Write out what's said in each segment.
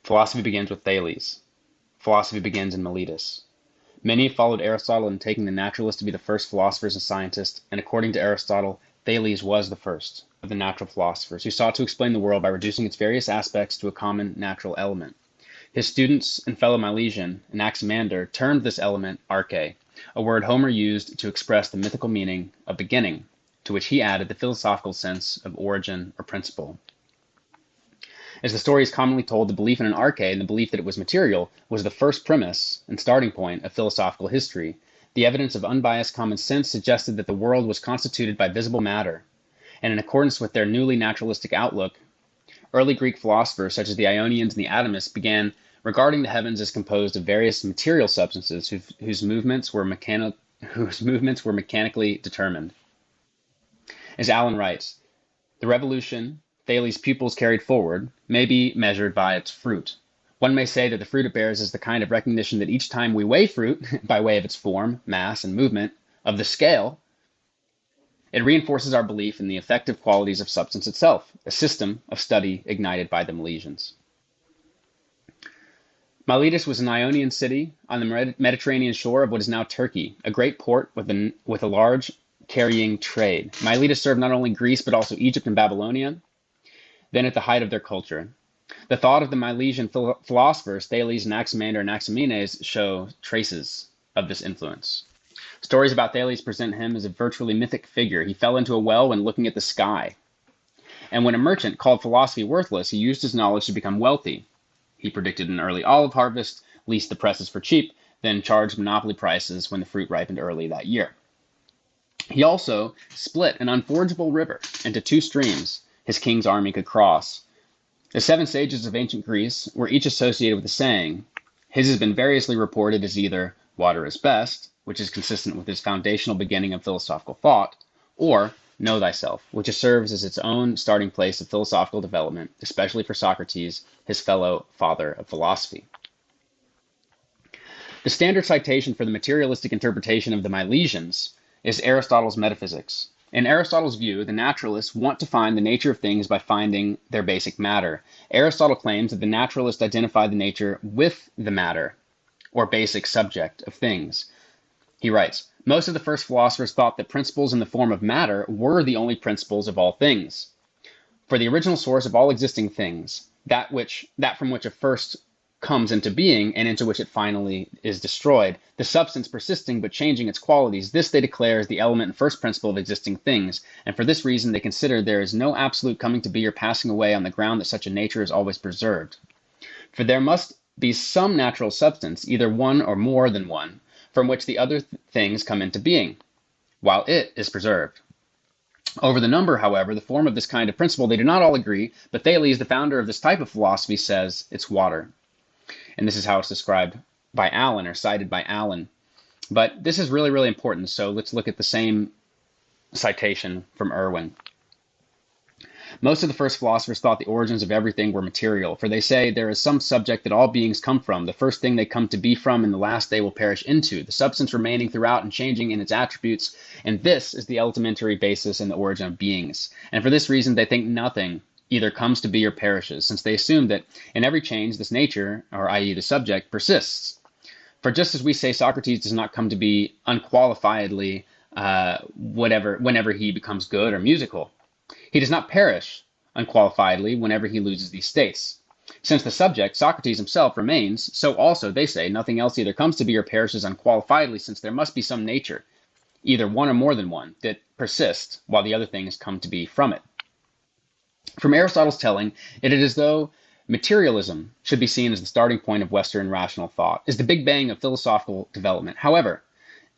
Philosophy begins with Thales. Philosophy begins in Miletus. Many followed Aristotle in taking the naturalists to be the first philosophers and scientists, and according to Aristotle, Thales was the first of the natural philosophers who sought to explain the world by reducing its various aspects to a common natural element. His students and fellow Milesian, Anaximander, termed this element arche, a word Homer used to express the mythical meaning of beginning, to which he added the philosophical sense of origin or principle. As the story is commonly told, the belief in an arche and the belief that it was material was the first premise and starting point of philosophical history. The evidence of unbiased common sense suggested that the world was constituted by visible matter, and in accordance with their newly naturalistic outlook, early Greek philosophers such as the Ionians and the Animists began regarding the heavens as composed of various material substances whose movements were mechanically determined. As Allen writes, the revolution Thales' pupils carried forward may be measured by its fruit. One may say that the fruit it bears is the kind of recognition that each time we weigh fruit, by way of its form, mass, and movement, of the scale, it reinforces our belief in the effective qualities of substance itself, a system of study ignited by the Milesians. Miletus was an Ionian city on the Mediterranean shore of what is now Turkey, a great port with a large carrying trade. Miletus served not only Greece but also Egypt and Babylonia, then at the height of their culture. The thought of the Milesian philosophers Thales, Anaximander, and Anaximenes show traces of this influence. Stories about Thales present him as a virtually mythic figure. He fell into a well when looking at the sky. And when a merchant called philosophy worthless, he used his knowledge to become wealthy. He predicted an early olive harvest, leased the presses for cheap, then charged monopoly prices when the fruit ripened early that year. He also split an unforgeable river into two streams his king's army could cross. The seven sages of ancient Greece were each associated with a saying. His has been variously reported as either water is best, which is consistent with his foundational beginning of philosophical thought, or know thyself, which serves as its own starting place of philosophical development, especially for Socrates, his fellow father of philosophy. The standard citation for the materialistic interpretation of the Milesians is Aristotle's Metaphysics. In Aristotle's view, the naturalists want to find the nature of things by finding their basic matter. Aristotle claims that the naturalists identify the nature with the matter, or basic subject of things. He writes, most of the first philosophers thought that principles in the form of matter were the only principles of all things. For the original source of all existing things, that from which a first comes into being and into which it finally is destroyed, the substance persisting but changing its qualities, this they declare is the element and first principle of existing things, and for this reason they consider there is no absolute coming to be or passing away on the ground that such a nature is always preserved. For there must be some natural substance, either one or more than one, from which the other things come into being, while it is preserved. Over the number, however, the form of this kind of principle, they do not all agree, but Thales, the founder of this type of philosophy, says it's water. And this is how it's described by Allen, or cited by Allen. But this is really, really important, so let's look at the same citation from Irwin. Most of the first philosophers thought the origins of everything were material, for they say there is some subject that all beings come from, the first thing they come to be from, and the last they will perish into, the substance remaining throughout and changing in its attributes, and this is the elementary basis and the origin of beings. And for this reason they think nothing either comes to be or perishes, since they assume that in every change this nature, or i.e. the subject, persists. For just as we say Socrates does not come to be unqualifiedly whenever he becomes good or musical, he does not perish unqualifiedly whenever he loses these states. Since the subject, Socrates himself, remains, so also, they say, nothing else either comes to be or perishes unqualifiedly, since there must be some nature, either one or more than one, that persists while the other things come to be from it. From Aristotle's telling, it is as though materialism should be seen as the starting point of Western rational thought, as the Big Bang of philosophical development. However,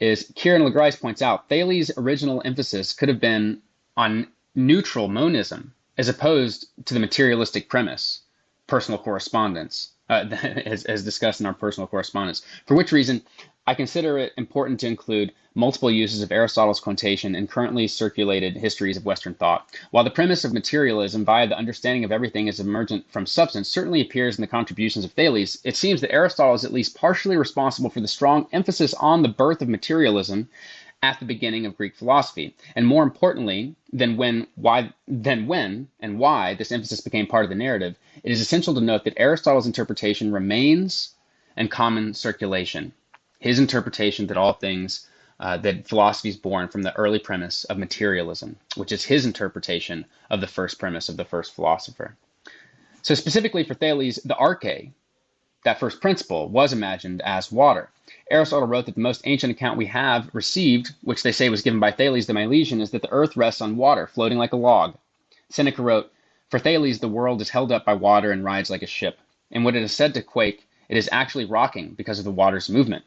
as Kieran Legrice points out, Thales' original emphasis could have been on neutral monism, as opposed to the materialistic premise, personal correspondence, as discussed in our personal correspondence, for which reason I consider it important to include multiple uses of Aristotle's quotation in currently circulated histories of Western thought. While the premise of materialism via the understanding of everything as emergent from substance certainly appears in the contributions of Thales, it seems that Aristotle is at least partially responsible for the strong emphasis on the birth of materialism at the beginning of Greek philosophy. And more importantly than when, and why this emphasis became part of the narrative, it is essential to note that Aristotle's interpretation remains in common circulation. His interpretation that all things, that philosophy is born from the early premise of materialism, which is his interpretation of the first premise of the first philosopher. So specifically for Thales, the arche, that first principle, was imagined as water. Aristotle wrote that the most ancient account we have received, which they say was given by Thales the Milesian, is that the earth rests on water, floating like a log. Seneca wrote, "For Thales, the world is held up by water and rides like a ship. And when it is said to quake, it is actually rocking because of the water's movement."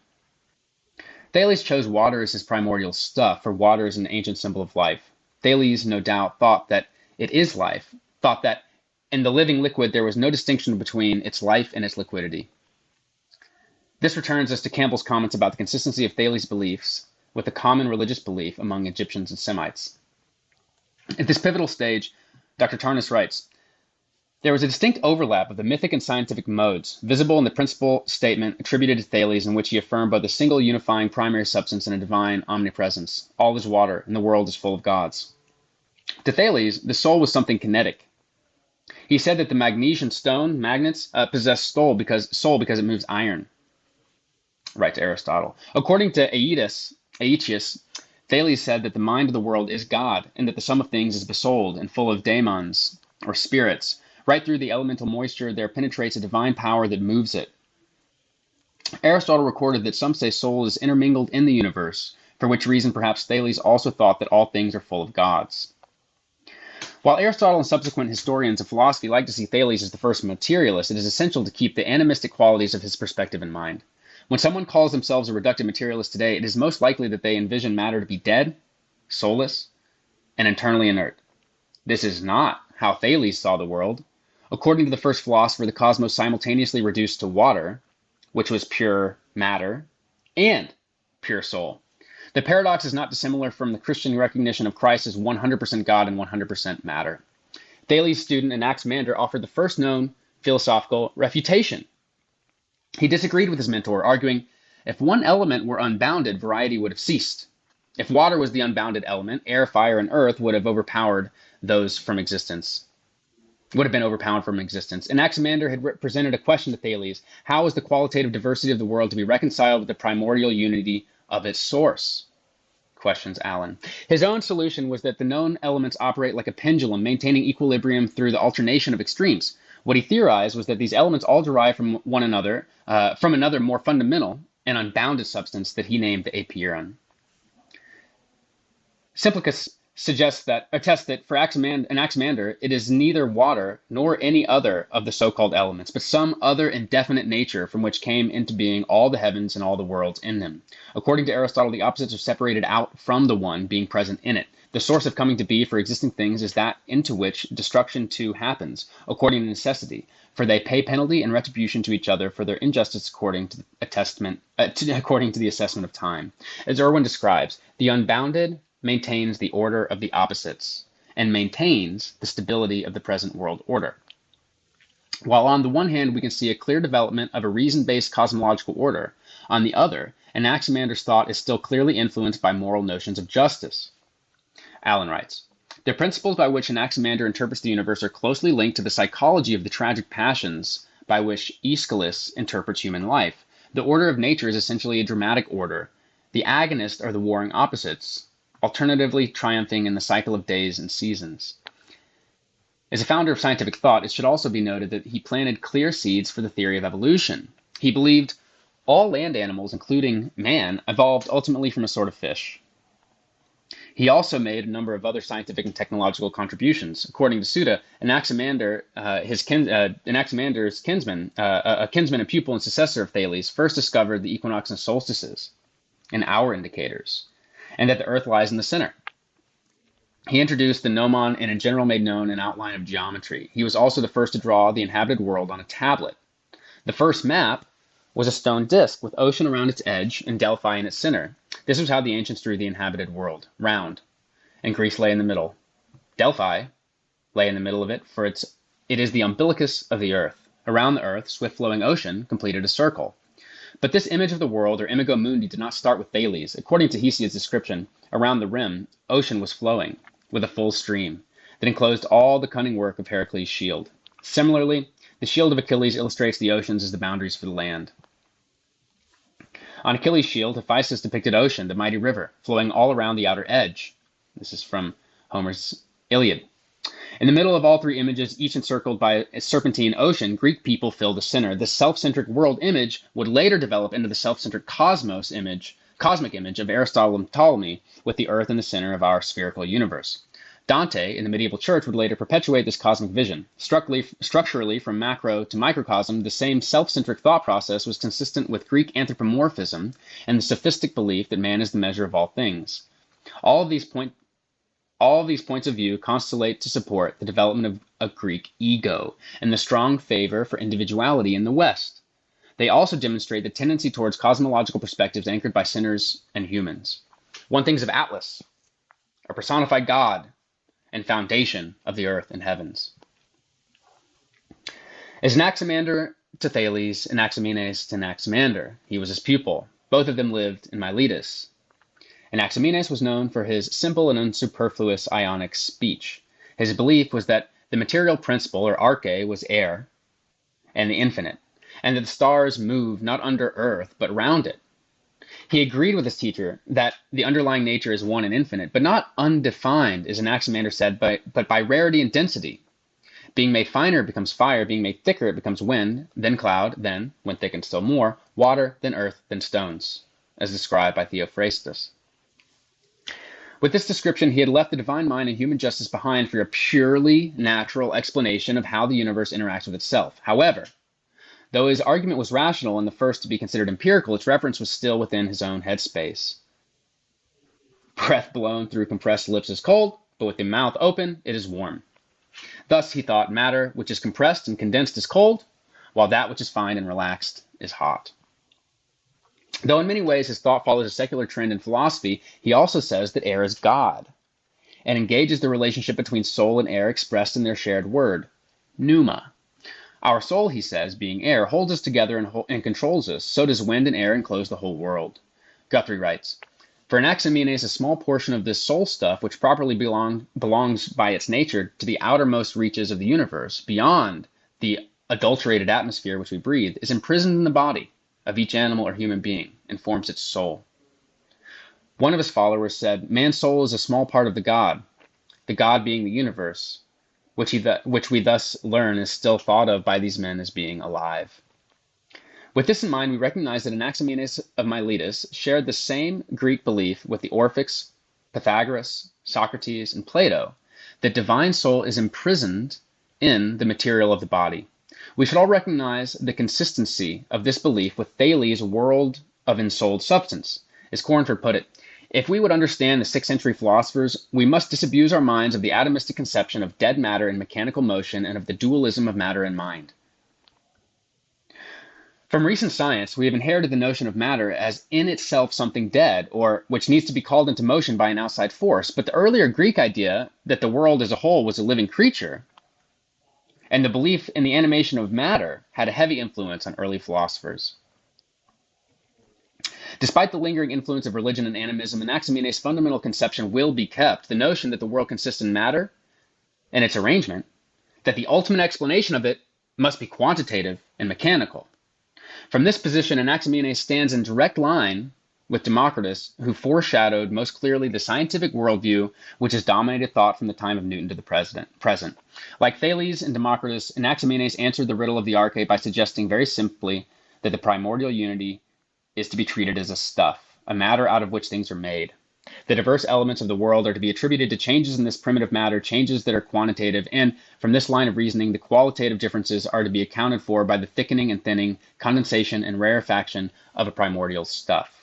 Thales chose water as his primordial stuff, for water is an ancient symbol of life. Thales, no doubt, thought that it is life, thought that in the living liquid there was no distinction between its life and its liquidity. This returns us to Campbell's comments about the consistency of Thales' beliefs with the common religious belief among Egyptians and Semites. At this pivotal stage, Dr. Tarnas writes, "There was a distinct overlap of the mythic and scientific modes, visible in the principal statement attributed to Thales, in which he affirmed both a single unifying primary substance and a divine omnipresence. All is water, and the world is full of gods. To Thales, the soul was something kinetic. He said that the magnesian stone, magnets, possess soul because it moves iron." Right to Aristotle. According to Aetius, Thales said that the mind of the world is God, and that the sum of things is besouled and full of daemons, or spirits. Right through the elemental moisture there penetrates a divine power that moves it. Aristotle recorded that some say soul is intermingled in the universe, for which reason perhaps Thales also thought that all things are full of gods. While Aristotle and subsequent historians of philosophy like to see Thales as the first materialist, it is essential to keep the animistic qualities of his perspective in mind. When someone calls themselves a reductive materialist today, it is most likely that they envision matter to be dead, soulless, and internally inert. This is not how Thales saw the world. According to the first philosopher, the cosmos simultaneously reduced to water, which was pure matter, and pure soul. The paradox is not dissimilar from the Christian recognition of Christ as 100% God and 100% matter. Thales' student Anaximander offered the first known philosophical refutation. He disagreed with his mentor, arguing, if one element were unbounded, variety would have ceased. If water was the unbounded element, air, fire, and earth would have been overpowered from existence. Anaximander had presented a question to Thales: how is the qualitative diversity of the world to be reconciled with the primordial unity of its source? Questions Allen. His own solution was that the known elements operate like a pendulum, maintaining equilibrium through the alternation of extremes. What he theorized was that these elements all derive from one another, from another more fundamental and unbounded substance that he named the apeiron. Simplicus attests that for Anaximander, it is neither water nor any other of the so-called elements, but some other indefinite nature from which came into being all the heavens and all the worlds in them. According to Aristotle, the opposites are separated out from the one being present in it. The source of coming to be for existing things is that into which destruction too happens, according to necessity, for they pay penalty and retribution to each other for their injustice according to the assessment of time. As Irwin describes, the unbounded maintains the order of the opposites and maintains the stability of the present world order. While on the one hand we can see a clear development of a reason-based cosmological order, on the other, Anaximander's thought is still clearly influenced by moral notions of justice. Allen writes, the principles by which Anaximander interprets the universe are closely linked to the psychology of the tragic passions by which Aeschylus interprets human life. The order of nature is essentially a dramatic order. The agonists are the warring opposites, alternatively triumphing in the cycle of days and seasons. As a founder of scientific thought, it should also be noted that he planted clear seeds for the theory of evolution. He believed all land animals, including man, evolved ultimately from a sort of fish. He also made a number of other scientific and technological contributions. According to Suda, Anaximander's kinsman, a kinsman and pupil and successor of Thales, first discovered the equinox and solstices, and hour indicators, and that the earth lies in the center. He introduced the gnomon and in general made known an outline of geometry. He was also the first to draw the inhabited world on a tablet. The first map was a stone disk with ocean around its edge and Delphi in its center. This was how the ancients drew the inhabited world, round, and Greece lay in the middle. Delphi lay in the middle of it, for it is the umbilicus of the earth. Around the earth, swift-flowing ocean completed a circle. But this image of the world, or imago mundi, did not start with Thales. According to Hesiod's description, around the rim, ocean was flowing with a full stream that enclosed all the cunning work of Heracles' shield. Similarly, the shield of Achilles illustrates the oceans as the boundaries for the land. On Achilles' shield, Hephaestus depicted ocean, the mighty river, flowing all around the outer edge. This is from Homer's Iliad. In the middle of all three images, each encircled by a serpentine ocean, Greek people fill the center. This self-centric world image would later develop into the self-centric cosmic image of Aristotle and Ptolemy, with the earth in the center of our spherical universe. Dante, in the medieval church, would later perpetuate this cosmic vision. Structurally, from macro to microcosm, the same self-centric thought process was consistent with Greek anthropomorphism and the sophistic belief that man is the measure of all things. All of these points of view constellate to support the development of a Greek ego and the strong favor for individuality in the West. They also demonstrate the tendency towards cosmological perspectives anchored by sinners and humans. One thinks of Atlas, a personified god and foundation of the earth and heavens. As Anaximander to Thales, Anaximenes to Anaximander, he was his pupil. Both of them lived in Miletus. Anaximenes was known for his simple and unsuperfluous Ionic speech. His belief was that the material principle, or arche, was air and the infinite, and that the stars move not under earth, but round it. He agreed with his teacher that the underlying nature is one and infinite, but not undefined, as Anaximander said, but by rarity and density. Being made finer, it becomes fire. Being made thicker, it becomes wind, then cloud, then, when thickened still more, water, then earth, then stones, as described by Theophrastus. With this description, he had left the divine mind and human justice behind for a purely natural explanation of how the universe interacts with itself. However, though his argument was rational and the first to be considered empirical, its reference was still within his own headspace. Breath blown through compressed lips is cold, but with the mouth open, it is warm. Thus, he thought matter which is compressed and condensed is cold, while that which is fine and relaxed is hot. Though in many ways his thought follows a secular trend in philosophy, he also says that air is God, and engages the relationship between soul and air expressed in their shared word, pneuma. Our soul, he says, being air, holds us together and controls us. So does wind and air enclose the whole world. Guthrie writes, for Anaximenes, a small portion of this soul stuff, which properly belongs by its nature to the outermost reaches of the universe, beyond the adulterated atmosphere which we breathe, is imprisoned in the body of each animal or human being and forms its soul. One of his followers said, man's soul is a small part of the God being the universe, which we thus learn is still thought of by these men as being alive. With this in mind, we recognize that Anaximenes of Miletus shared the same Greek belief with the Orphics, Pythagoras, Socrates, and Plato, that divine soul is imprisoned in the material of the body. We should all recognize the consistency of this belief with Thales' world of ensouled substance. As Cornford put it, if we would understand the 6th century philosophers, we must disabuse our minds of the atomistic conception of dead matter and mechanical motion and of the dualism of matter and mind. From recent science, we have inherited the notion of matter as in itself something dead, or which needs to be called into motion by an outside force. But the earlier Greek idea that the world as a whole was a living creature, and the belief in the animation of matter, had a heavy influence on early philosophers. Despite the lingering influence of religion and animism, Anaximenes' fundamental conception will be kept, the notion that the world consists in matter and its arrangement, that the ultimate explanation of it must be quantitative and mechanical. From this position, Anaximenes stands in direct line with Democritus, who foreshadowed most clearly the scientific worldview which has dominated thought from the time of Newton to the present. Like Thales and Democritus, Anaximenes answered the riddle of the arche by suggesting very simply that the primordial unity is to be treated as a stuff, a matter out of which things are made. The diverse elements of the world are to be attributed to changes in this primitive matter, changes that are quantitative, and from this line of reasoning, the qualitative differences are to be accounted for by the thickening and thinning, condensation and rarefaction of a primordial stuff.